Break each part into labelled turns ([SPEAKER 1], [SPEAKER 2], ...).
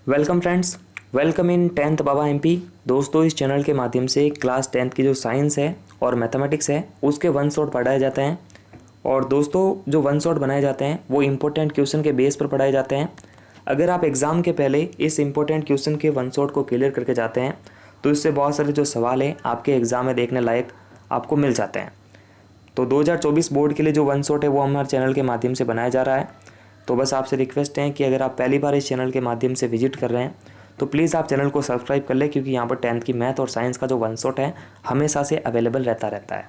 [SPEAKER 1] Welcome friends, welcome in 10th Baba MP. दोस्तों, इस channel के माध्यम से क्लास 10th की जो साइंस है और मैथमेटिक्स है उसके वन शॉट पढ़ाए जाते हैं। और दोस्तों, जो वन शॉट बनाए जाते हैं वो इम्पोर्टेंट क्वेश्चन के बेस पर पढ़ाए जाते हैं। अगर आप एग्ज़ाम के पहले इस इम्पोर्टेंट क्वेश्चन के वन शॉट को क्लियर करके जाते हैं तो इससे बहुत सारे जो सवाल हैं आपके एग्ज़ाम में देखने लायक आपको मिल जाते हैं। तो 2024 बोर्ड के लिए जो वन शॉट है वो हमारे चैनल के माध्यम से बनाया जा रहा है। तो बस आपसे रिक्वेस्ट है कि अगर आप पहली बार इस चैनल के माध्यम से विजिट कर रहे हैं तो प्लीज़ आप चैनल को सब्सक्राइब कर लें, क्योंकि यहाँ पर 10th की मैथ और साइंस का जो वन शॉट है हमेशा से अवेलेबल रहता है।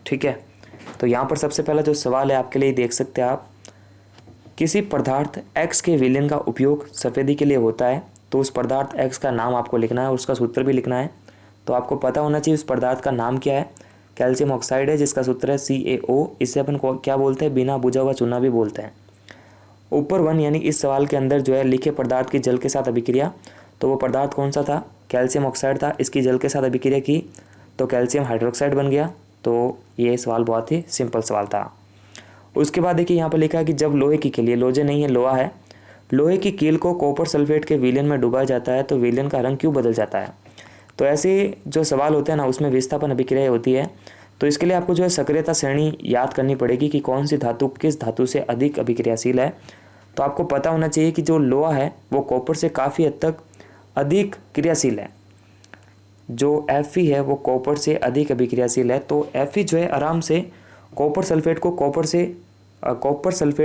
[SPEAKER 1] ठीक है, तो यहाँ पर सबसे पहला जो सवाल है आपके लिए देख सकते हैं आप। किसी पदार्थ X के विलयन का उपयोग सफ़ेदी के लिए होता है, तो उस पदार्थ X का नाम आपको लिखना है और उसका सूत्र भी लिखना है। तो आपको पता होना चाहिए उस पदार्थ का नाम क्या है। कैल्शियम ऑक्साइड है जिसका सूत्र है CaO। इससे अपन को क्या बोलते हैं, बिना बुझा हुआ चूना भी बोलते हैं। ऊपर वन यानी इस सवाल के अंदर जो है लिखे पदार्थ की जल के साथ अभिक्रिया, तो वो पदार्थ कौन सा था, कैल्शियम ऑक्साइड था। इसकी जल के साथ अभिक्रिया की तो कैल्शियम हाइड्रोक्साइड बन गया। तो ये सवाल बहुत ही सिंपल सवाल था। उसके बाद देखिए यहाँ पर लिखा है कि जब लोहे की कील, ये लोहे नहीं है लोहा है, लोहे की कील को कॉपर सल्फेट के विलयन में डुबाया जाता है तो विलयन का रंग क्यों बदल जाता है। तो ऐसे जो सवाल होते हैं ना उसमें विस्थापन अभिक्रिया होती है। तो इसके लिए आपको जो है सक्रियता श्रेणी याद करनी पड़ेगी कि कौन सी धातु किस धातु से अधिक अभिक्रियाशील है। तो आपको पता होना चाहिए कि जो लोहा है वो कॉपर से काफ़ी हद तक अधिक क्रियाशील है। जो Fe है वो कॉपर से अधिक अभिक्रियाशील है। तो Fe जो है आराम से कॉपर सल्फेट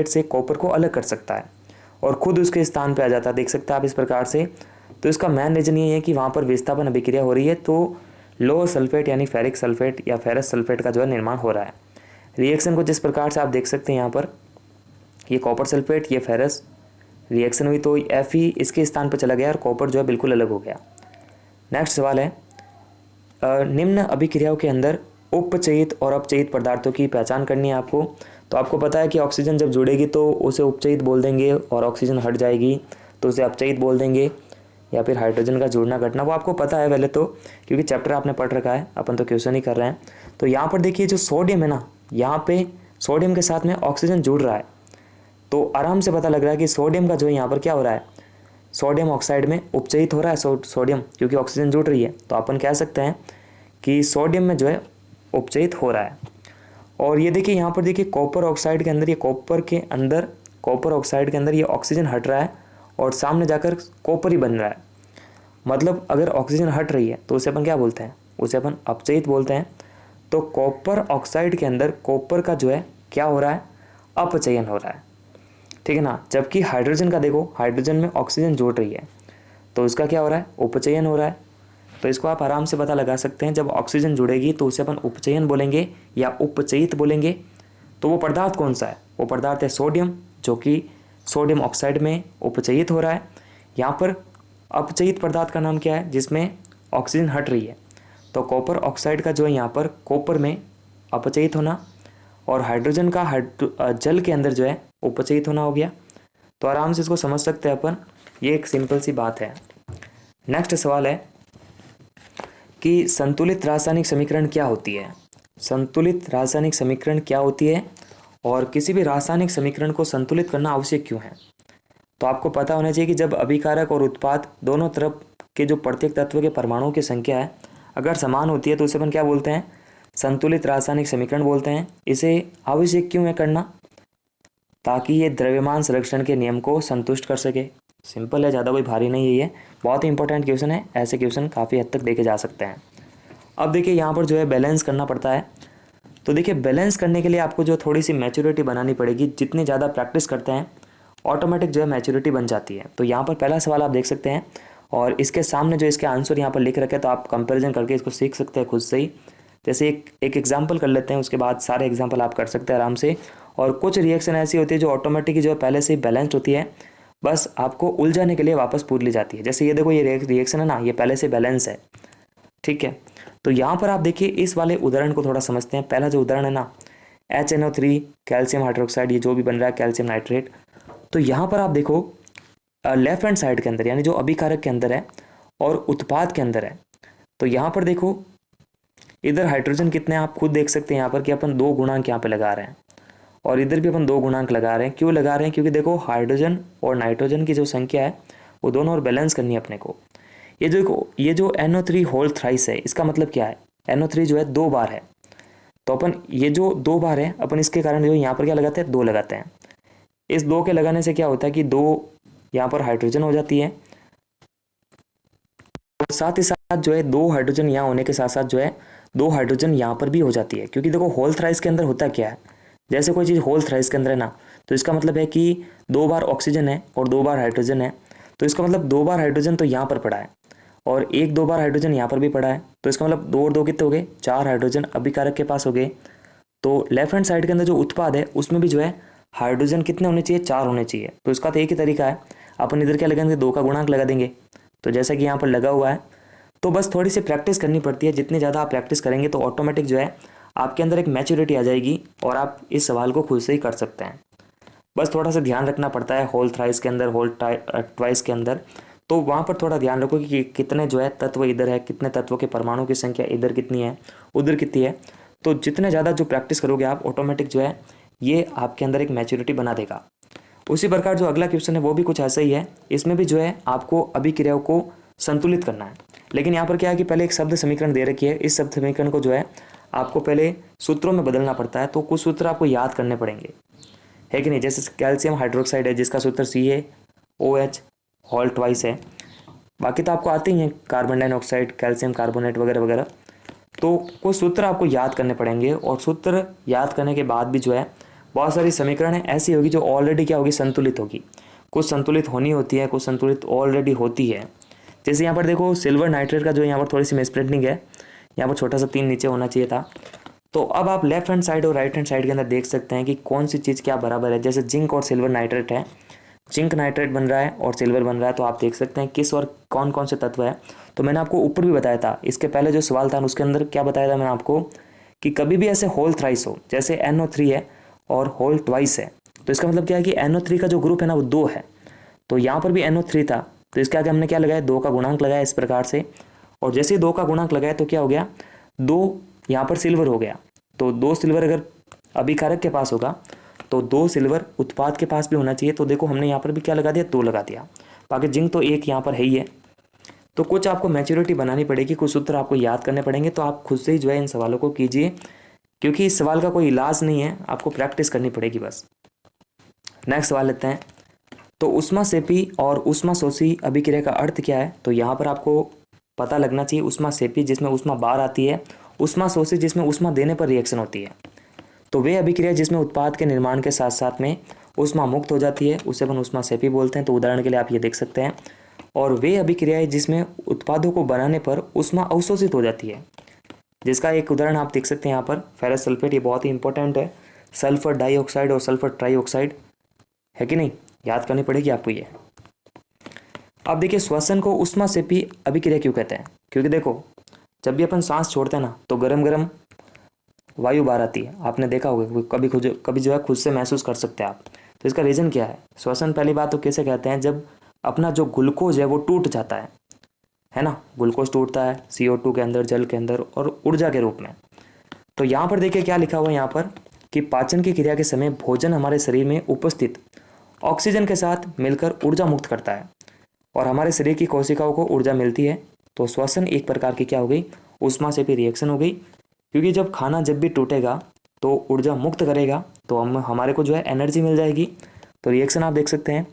[SPEAKER 1] से कॉपर को अलग कर सकता है और खुद उसके स्थान पे आ जाता है। देख सकते हैं आप इस प्रकार से। तो इसका मेन रीजन ये है कि वहाँ पर विस्थापन अभिक्रिया हो रही है, तो लो सल्फेट यानी फेरिक सल्फेट या फेरस सल्फेट का जो है निर्माण हो रहा है। रिएक्शन को जिस प्रकार से आप देख सकते हैं यहाँ पर, ये कॉपर सल्फेट ये फेरस रिएक्शन हुई तो Fe इसके स्थान पर चला गया और कॉपर जो है बिल्कुल अलग हो गया। नेक्स्ट सवाल है, निम्न अभिक्रियाओं के अंदर उपचयित और अपचयित पदार्थों की पहचान करनी है आपको। तो आपको पता है कि ऑक्सीजन जब जुड़ेगी तो उसे उपचयित बोल देंगे और ऑक्सीजन हट जाएगी तो उसे अपचयित बोल देंगे, या फिर हाइड्रोजन का जुड़ना घटना वो आपको पता है पहले तो, क्योंकि चैप्टर आपने पढ़ रखा है, अपन तो क्वेश्चन ही कर रहे हैं। तो यहाँ पर देखिए जो सोडियम है ना, यहाँ पे सोडियम के साथ में ऑक्सीजन जुड़ रहा है तो आराम से पता लग रहा है कि सोडियम का जो है यहाँ पर क्या हो रहा है, सोडियम ऑक्साइड में उपचयित हो रहा है सोडियम, क्योंकि ऑक्सीजन जुड़ रही है। तो अपन कह सकते हैं कि सोडियम में जो है उपचयित हो रहा है। और ये देखिए यहाँ पर देखिए कॉपर ऑक्साइड के अंदर, ये कॉपर ऑक्साइड के अंदर ये ऑक्सीजन हट रहा है और सामने जाकर कॉपर ही बन रहा है। मतलब अगर ऑक्सीजन हट रही है तो उसे अपन क्या बोलते हैं, उसे अपन अपचयित बोलते हैं। तो कॉपर ऑक्साइड के अंदर कॉपर का जो है क्या हो रहा है, अपचयन हो रहा है, ठीक है ना। जबकि हाइड्रोजन का देखो, हाइड्रोजन में ऑक्सीजन जोड़ रही है तो उसका क्या हो रहा है, उपचयन हो रहा है। तो इसको आप आराम से पता लगा सकते हैं, जब ऑक्सीजन जुड़ेगी तो उसे अपन उपचयन बोलेंगे या उपचयित बोलेंगे। तो वो पदार्थ कौन सा है, वो पदार्थ है सोडियम, जो कि सोडियम ऑक्साइड में उपचयित हो रहा है। यहाँ पर अपचयित पदार्थ का नाम क्या है, जिसमें ऑक्सीजन हट रही है। तो कॉपर ऑक्साइड का जो है यहाँ पर कॉपर में अपचयित होना और हाइड्रोजन का जल के अंदर जो है उपचयित होना हो गया। तो आराम से इसको समझ सकते हैं अपन, ये एक सिंपल सी बात है। नेक्स्ट सवाल है कि संतुलित रासायनिक समीकरण क्या होती है। संतुलित रासायनिक समीकरण क्या होती है और किसी भी रासायनिक समीकरण को संतुलित करना आवश्यक क्यों है। तो आपको पता होना चाहिए कि जब अभिकारक और उत्पाद दोनों तरफ के जो प्रत्येक तत्व के परमाणुओं की संख्या है अगर समान होती है तो उसे अपन क्या बोलते हैं, संतुलित रासायनिक समीकरण बोलते हैं। इसे आवश्यक क्यों है करना, ताकि ये द्रव्यमान संरक्षण के नियम को संतुष्ट कर सके। सिंपल है, ज़्यादा कोई भारी नहीं है, ये बहुत ही इंपॉर्टेंट क्वेश्चन है। ऐसे क्वेश्चन काफ़ी हद तक देखे जा सकते हैं। अब देखिए यहाँ पर जो है बैलेंस करना पड़ता है। तो देखिए बैलेंस करने के लिए आपको जो थोड़ी सी मैच्योरिटी बनानी पड़ेगी। जितनी ज़्यादा प्रैक्टिस करते हैं ऑटोमेटिक जो है मैच्योरिटी बन जाती है। तो यहाँ पर पहला सवाल आप देख सकते हैं और इसके सामने जो इसके आंसर यहाँ पर लिख रखे, तो आप कंपेरिजन करके इसको सीख सकते हैं खुद से ही। जैसे एक एग्जाम्पल कर लेते हैं, उसके बाद सारे एग्जाम्पल आप कर सकते हैं आराम से। और कुछ रिएक्शन ऐसी होती है जो ऑटोमेटिक जो है पहले से ही बैलेंस्ड होती है, बस आपको उलझाने के लिए वापस पूछ ली जाती है। जैसे ये देखो, ये रिएक्शन है ना, ये पहले से बैलेंस है, ठीक है। तो यहाँ पर आप देखिए इस वाले उदाहरण को थोड़ा समझते हैं। पहला जो उदाहरण है ना, HNO3 कैल्शियम हाइड्रोक्साइड, ये जो भी बन रहा है कैल्शियम नाइट्रेट। तो यहाँ पर आप देखो लेफ्ट हैंड साइड के अंदर यानी जो अभिकारक के अंदर है और उत्पाद के अंदर है, तो यहाँ पर देखो इधर हाइड्रोजन कितने आप खुद देख सकते हैं यहाँ पर कि अपन 2 गुणांक यहाँ पे लगा रहे हैं और इधर भी अपन 2 गुणांक लगा रहे हैं। क्यों लगा रहे हैं, क्योंकि देखो हाइड्रोजन और नाइट्रोजन की जो संख्या है वो दोनों और बैलेंस करनी है अपने को। ये जो NO3 होल थ्राइस है, इसका मतलब क्या है, NO3 जो है 2 बार है, तो अपन ये जो 2 बार है अपन इसके कारण जो यहाँ पर क्या लगाते हैं, 2 लगाते हैं। इस 2 के लगाने से क्या होता है कि 2 यहाँ पर हाइड्रोजन हो जाती है, और साथ ही साथ जो है 2 हाइड्रोजन यहाँ होने के साथ साथ जो है 2 हाइड्रोजन यहाँ पर भी हो जाती है। क्योंकि देखो होल थ्राइस के अंदर होता क्या है, जैसे कोई चीज़ होल थ्राइस के अंदर है ना, तो इसका मतलब है कि 2 बार ऑक्सीजन है और 2 बार हाइड्रोजन है, तो इसका मतलब 2 बार हाइड्रोजन तो यहाँ पर पड़ा है और 1-2 बार हाइड्रोजन यहाँ पर भी पड़ा है, तो इसका मतलब 2 और 2 कितने हो गए, 4 हाइड्रोजन अभिकारक के पास हो गए। तो लेफ्ट हैंड साइड के अंदर जो उत्पाद है उसमें भी जो है हाइड्रोजन कितने होने चाहिए, 4 होने चाहिए। तो इसका तो एक ही तरीका है, अपन इधर क्या लगाएंगे, 2 का गुणांक लगा देंगे, तो जैसा कि यहाँ पर लगा हुआ है। तो बस थोड़ी सी प्रैक्टिस करनी पड़ती है, जितनी ज़्यादा आप प्रैक्टिस करेंगे तो ऑटोमेटिक जो है आपके अंदर एक मैच्योरिटी आ जाएगी और आप इस सवाल को खुद से ही कर सकते हैं। बस थोड़ा सा ध्यान रखना पड़ता है होल थ्राइस के अंदर, होल ट्वाइस के अंदर, तो वहाँ पर थोड़ा ध्यान रखो कि कितने जो है तत्व इधर है, कितने तत्वों के परमाणु की संख्या इधर कितनी है, उधर कितनी है। तो जितने ज़्यादा जो प्रैक्टिस करोगे आप, ऑटोमेटिक जो है ये आपके अंदर एक मैच्योरिटी बना देगा। उसी प्रकार जो अगला क्वेश्चन है वो भी कुछ ऐसा ही है, इसमें भी जो है आपको अभिक्रियाओं को संतुलित करना है। लेकिन यहाँ पर क्या है कि पहले एक शब्द समीकरण दे रखी है, इस शब्द समीकरण को जो है आपको पहले सूत्रों में बदलना पड़ता है, तो कुछ सूत्र आपको याद करने पड़ेंगे, है कि नहीं। जैसे कैल्शियम हाइड्रोक्साइड है जिसका सूत्र CaOH होल ट्वाइस है, बाकी तो आपको आते ही हैं, कार्बन डाइऑक्साइड, कैल्शियम कार्बोनेट वगैरह वगैरह। तो कुछ सूत्र आपको याद करने पड़ेंगे और सूत्र याद करने के बाद भी जो है बहुत सारी समीकरण ऐसी होगी जो ऑलरेडी क्या होगी, संतुलित होगी। कुछ संतुलित होनी होती है, कुछ संतुलित ऑलरेडी होती है। जैसे यहाँ पर देखो सिल्वर नाइट्रेट का जो यहाँ पर थोड़ी सी मिसप्रिंटिंग है, यहाँ पर छोटा सा 3 नीचे होना चाहिए था। तो अब आप लेफ्ट हैंड साइड और राइट हैंड साइड के अंदर देख सकते हैं कि कौन सी चीज़ क्या बराबर है। जैसे जिंक और सिल्वर नाइट्रेट है, जिंक नाइट्रेट बन रहा है और सिल्वर बन रहा है, तो आप देख सकते हैं किस और कौन कौन से तत्व है। तो मैंने आपको ऊपर भी बताया था, इसके पहले जो सवाल था उसके अंदर क्या बताया था मैंने आपको कि कभी भी ऐसे होल थ्राइस हो, जैसे NO3 है और होल ट्वाइस है, तो इसका मतलब क्या है कि NO3 का जो ग्रुप है ना वो 2 है, तो यहाँ पर भी NO3 था, तो इसके आगे हमने क्या लगाया, 2 का गुणांक लगाया इस प्रकार से, और जैसे ही 2 का गुणांक लगाया तो क्या हो गया, 2 यहाँ पर सिल्वर हो गया। तो 2 सिल्वर अगर अभिकारक के पास होगा तो 2 सिल्वर उत्पाद के पास भी होना चाहिए। तो देखो हमने यहाँ पर भी क्या लगा दिया, 2 लगा दिया। बाकी जिंक तो 1 यहाँ पर है ही है। तो कुछ आपको मैच्योरिटी बनानी पड़ेगी, कुछ सूत्र आपको याद करने पड़ेंगे, तो आप खुद से ही जो है इन सवालों को कीजिए, क्योंकि इस सवाल का कोई इलाज नहीं है, आपको प्रैक्टिस करनी पड़ेगी बस। नेक्स्ट सवाल लेते हैं। तो ऊष्मासेपी और ऊष्माशोषी अभिक्रिया का अर्थ क्या है, तो यहाँ पर आपको पता लगना चाहिए। ऊष्मासेपी जिसमें ऊष्मा बाहर आती है, ऊष्माशोषी जिसमें ऊष्मा देने पर रिएक्शन होती है। तो वे अभिक्रिया जिसमें उत्पाद के निर्माण के साथ साथ में ऊष्मा मुक्त हो जाती है उसे अपन ऊष्मासेपी बोलते हैं। तो उदाहरण के लिए आप ये देख सकते हैं। और वे अभिक्रियाएं जिसमें उत्पादों को बनाने पर ऊष्मा अवशोषित हो जाती है, जिसका एक उदाहरण आप देख सकते हैं यहाँ पर फेरस सल्फेट, ये बहुत ही इंपॉर्टेंट है। सल्फर डाइऑक्साइड और सल्फर ट्राइऑक्साइड, है कि नहीं, याद करनी पड़ेगी आपको ये। अब देखिए श्वसन को ऊष्मासेपी अभिक्रिया क्यों कहते हैं, क्योंकि देखो जब भी अपन सांस छोड़ते हैं ना तो गरम गरम वायु बाहर आती है, आपने देखा होगा, कभी जो है खुद से महसूस कर सकते हैं आप। तो इसका रीज़न क्या है, श्वसन पहली बात तो कैसे कहते हैं, जब अपना जो ग्लूकोज है वो टूट जाता है ना, ग्लूकोज टूटता है CO2 के अंदर, जल के अंदर, और ऊर्जा के रूप में। तो यहाँ पर देखिए क्या लिखा हुआ है यहाँ पर कि पाचन की क्रिया के समय भोजन हमारे शरीर में उपस्थित ऑक्सीजन के साथ मिलकर ऊर्जा मुक्त करता है और हमारे शरीर की कोशिकाओं को ऊर्जा मिलती है। तो श्वसन एक प्रकार की क्या हो गई, ऊष्मासेपी रिएक्शन हो गई, क्योंकि जब खाना जब भी टूटेगा तो ऊर्जा मुक्त करेगा तो हमारे को जो है एनर्जी मिल जाएगी। तो रिएक्शन आप देख सकते हैं,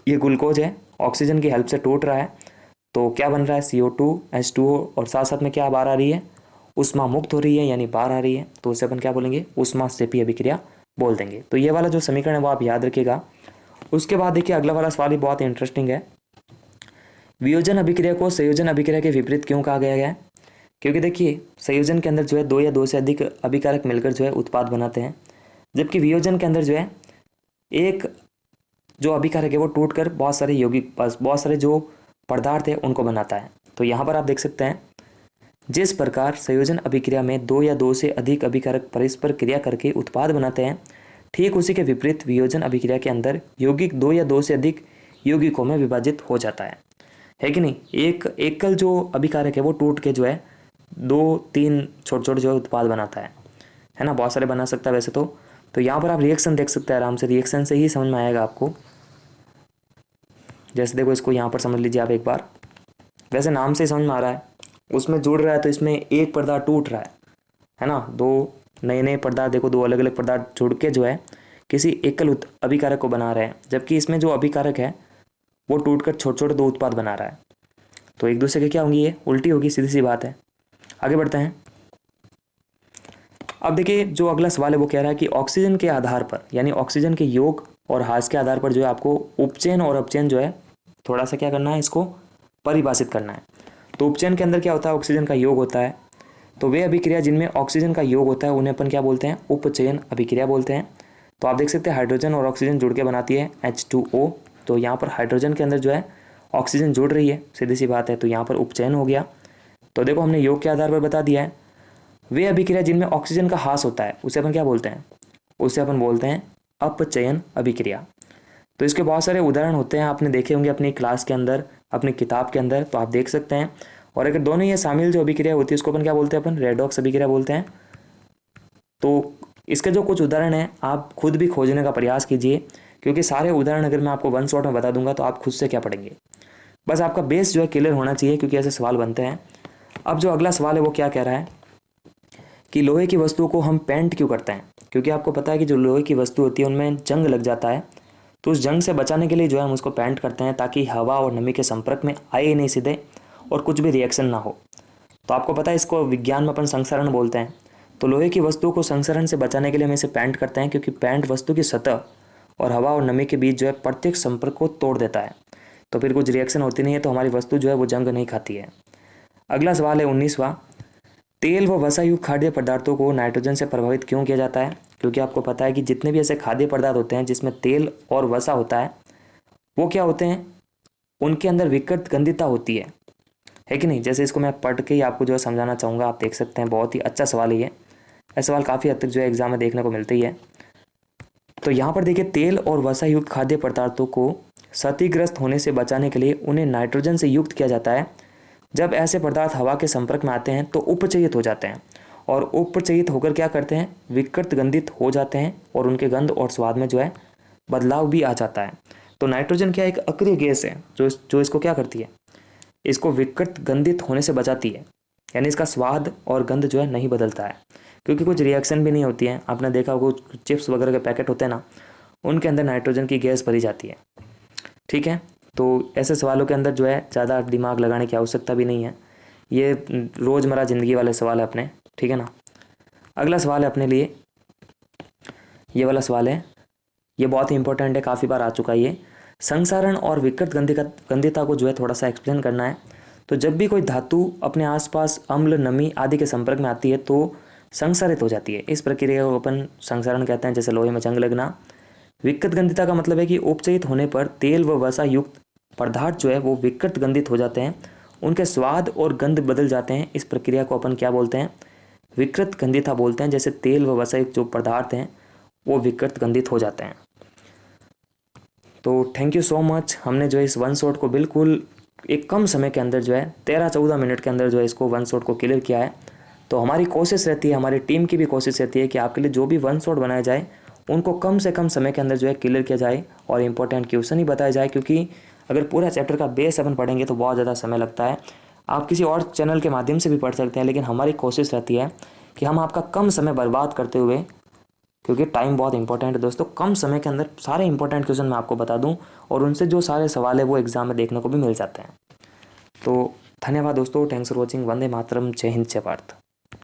[SPEAKER 1] ये ग्लूकोज है, ऑक्सीजन की हेल्प से टूट रहा है, तो क्या बन रहा है, CO2 H2O, और साथ साथ में क्या बाहर आ रही है, ऊष्मा मुक्त हो रही है, यानी बाहर आ रही है, तो उसे अपन क्या बोलेंगे, ऊष्मासेपी अभिक्रिया बोल देंगे। तो ये वाला जो समीकरण है वो आप याद रखिएगा। उसके बाद देखिए अगला वाला सवाल ही बहुत इंटरेस्टिंग है। वियोजन अभिक्रिया को संयोजन अभिक्रिया के विपरीत क्यों कहा गया है, क्योंकि देखिए संयोजन के अंदर जो है 2 या 2 से अधिक अभिकारक मिलकर जो है उत्पाद बनाते हैं, जबकि वियोजन के अंदर जो है एक जो अभिकारक है वो टूटकर बहुत सारे यौगिक, बहुत सारे जो पदार्थ है उनको बनाता है। तो यहाँ पर आप देख सकते हैं, जिस प्रकार संयोजन अभिक्रिया में 2 या 2 से अधिक अभिकारक परस्पर क्रिया करके उत्पाद बनाते हैं, ठीक उसी के विपरीत वियोजन अभिक्रिया के अंदर यौगिक 2 या 2 से अधिक यौगिकों में विभाजित हो जाता है कि नहीं। एक एकल जो अभिकारक है वो टूट के जो है 2-3 छोटे छोटे जो उत्पाद बनाता है ना, बहुत सारे बना सकता है वैसे तो यहाँ पर आप रिएक्शन देख सकते हैं आराम से, रिएक्शन से ही समझ में आएगा आपको। जैसे देखो इसको यहाँ पर समझ लीजिए आप एक बार, वैसे नाम से समझ में आ रहा है, उसमें जुड़ रहा है तो इसमें एक पदार्थ टूट रहा है ना। दो नए नए पदार्थ, देखो दो अलग अलग पदार्थ जुड़ के जो है किसी एकल अभिकारक को बना रहे हैं, जबकि इसमें जो अभिकारक है वो टूटकर छोटे छोटे दो उत्पाद बना रहा है। तो एक दूसरे के क्या होंगी, ये उल्टी होगी, सीधी सी बात है। आगे बढ़ते हैं। अब देखिए जो अगला सवाल है वो कह रहा है कि ऑक्सीजन के आधार पर, यानी ऑक्सीजन के योग और ह्रास के आधार पर जो है आपको उपचयन और अपचयन जो है थोड़ा सा क्या करना है, इसको परिभाषित करना है। तो उपचयन के अंदर क्या होता है, ऑक्सीजन का योग होता है। तो वे अभिक्रिया जिनमें ऑक्सीजन का योग होता है उन्हें अपन क्या बोलते हैं, उपचयन अभिक्रिया बोलते हैं। तो आप देख सकते हैं हाइड्रोजन और ऑक्सीजन जुड़ के बनाती है H2O। तो यहाँ पर हाइड्रोजन के अंदर जो है ऑक्सीजन जुड़ रही है, सीधी सी बात है, तो यहाँ पर उपचयन हो गया। तो देखो हमने योग के आधार पर बता दिया है। वे अभिक्रिया जिनमें ऑक्सीजन का ह्रास होता है उसे अपन क्या बोलते हैं, उसे अपन बोलते हैं अपचयन अभिक्रिया। तो इसके बहुत सारे उदाहरण होते हैं, आपने देखे होंगे अपनी क्लास के अंदर, अपनी किताब के अंदर, तो आप देख सकते हैं। और अगर दोनों ये शामिल जो अभिक्रिया होती है उसको अपन क्या बोलते हैं, अपन रेडॉक्स अभिक्रिया बोलते हैं। तो इसके जो कुछ उदाहरण हैं आप खुद भी खोजने का प्रयास कीजिए, क्योंकि सारे उदाहरण अगर मैं आपको वन शॉट में बता दूंगा तो आप खुद से क्या पढ़ेंगे। बस आपका बेस जो है क्लियर होना चाहिए, क्योंकि ऐसे सवाल बनते हैं। अब जो अगला सवाल है वो क्या कह रहा है कि लोहे की वस्तुओं को हम पेंट क्यों करते हैं, क्योंकि आपको पता है कि जो लोहे की वस्तु होती है उनमें जंग लग जाता है। तो उस जंग से बचाने के लिए जो है हम उसको पेंट करते हैं, ताकि हवा और नमी के संपर्क में आए ही नहीं सीधे और कुछ भी रिएक्शन ना हो। तो आपको पता है इसको विज्ञान में अपन संसरण बोलते हैं। तो लोहे की वस्तुओं को संसरण से बचाने के लिए हम इसे पेंट करते हैं, क्योंकि पेंट वस्तु की सतह और हवा और नमी के बीच जो है प्रत्येक संपर्क को तोड़ देता है। तो फिर कुछ रिएक्शन होती नहीं है, तो हमारी वस्तु जो है वो जंग नहीं खाती है। अगला सवाल है 19वां। तेल व वसायुक्त खाद्य पदार्थों को नाइट्रोजन से प्रभावित क्यों किया जाता है, क्योंकि आपको पता है कि जितने भी ऐसे खाद्य पदार्थ होते हैं जिसमें तेल और वसा होता है वो क्या होते हैं, उनके अंदर विकृत गंधिता होती है कि नहीं। जैसे इसको मैं पढ़ के ही आपको जो है समझाना चाहूँगा, आप देख सकते हैं, बहुत ही अच्छा सवाल है ये। ऐसे सवाल काफ़ी हद तक जो है एग्जाम में देखने को मिलते ही है। तो यहाँ पर देखिए, तेल और वसा युक्त खाद्य पदार्थों को क्षतिग्रस्त होने से बचाने के लिए उन्हें नाइट्रोजन से युक्त किया जाता है। जब ऐसे पदार्थ हवा के संपर्क में आते हैं तो उपचयित हो जाते हैं, और उपचयित होकर क्या करते हैं, विकृत गंधित हो जाते हैं, और उनके गंध और स्वाद में जो है बदलाव भी आ जाता है। तो नाइट्रोजन क्या एक अक्रिय गैस है जो इसको क्या करती है, इसको विकृत गंधित होने से बचाती है, यानी इसका स्वाद और गंध जो है नहीं बदलता है, क्योंकि कुछ रिएक्शन भी नहीं होती है। आपने देखा होगा चिप्स वगैरह के पैकेट होते हैं ना, उनके अंदर नाइट्रोजन की गैस भरी जाती है। ठीक है, तो ऐसे सवालों के अंदर जो है ज़्यादा दिमाग लगाने की आवश्यकता भी नहीं है, ये रोज़मर्रा ज़िंदगी वाले सवाल है अपने, ठीक है ना। अगला सवाल है अपने लिए, ये वाला सवाल है, ये बहुत ही इंपॉर्टेंट है, काफ़ी बार आ चुका है ये। संसारण और विकृत गंधिता को जो है थोड़ा सा एक्सप्लेन करना है। तो जब भी कोई धातु अपने आसपास अम्ल, नमी आदि के संपर्क में आती है तो संसारित हो जाती है। इस प्रक्रिया को अपन संसारण कहते हैं, जैसे लोहे में जंग लगना। विकृत गंधिता का मतलब है कि उपचयित होने पर तेल व वसा युक्त पदार्थ जो है वो विकृत गंधित हो जाते हैं, उनके स्वाद और गंध बदल जाते हैं। इस प्रक्रिया को अपन क्या बोलते हैं, विकृत गंधिता बोलते हैं। जैसे तेल व वसा युक्त जो पदार्थ हैं वो विकृत गंधित हो जाते हैं। तो थैंक यू सो मच, हमने जो है इस वन शॉट को बिल्कुल एक कम समय के अंदर जो है 13-14 मिनट के अंदर जो है इसको वन शॉट को क्लियर किया है। तो हमारी कोशिश रहती है, हमारी टीम की भी कोशिश रहती है कि आपके लिए जो भी वन शॉट बनाए जाए उनको कम से कम समय के अंदर जो है क्लियर किया जाए और इंपॉर्टेंट क्वेश्चन ही बताया जाए, क्योंकि अगर पूरा चैप्टर का बेस अपन पढ़ेंगे तो बहुत ज़्यादा समय लगता है। आप किसी और चैनल के माध्यम से भी पढ़ सकते हैं, लेकिन हमारी कोशिश रहती है कि हम आपका कम समय बर्बाद करते हुए, क्योंकि टाइम बहुत इंपॉर्टेंट है दोस्तों, कम समय के अंदर सारे इंपॉर्टेंट क्वेश्चन मैं आपको बता दूं और उनसे जो सारे सवाल है वो एग्जाम में देखने को भी मिल जाते हैं। तो धन्यवाद दोस्तों, thanks for watching. Vande Mataram, जय हिंद, जय भारत।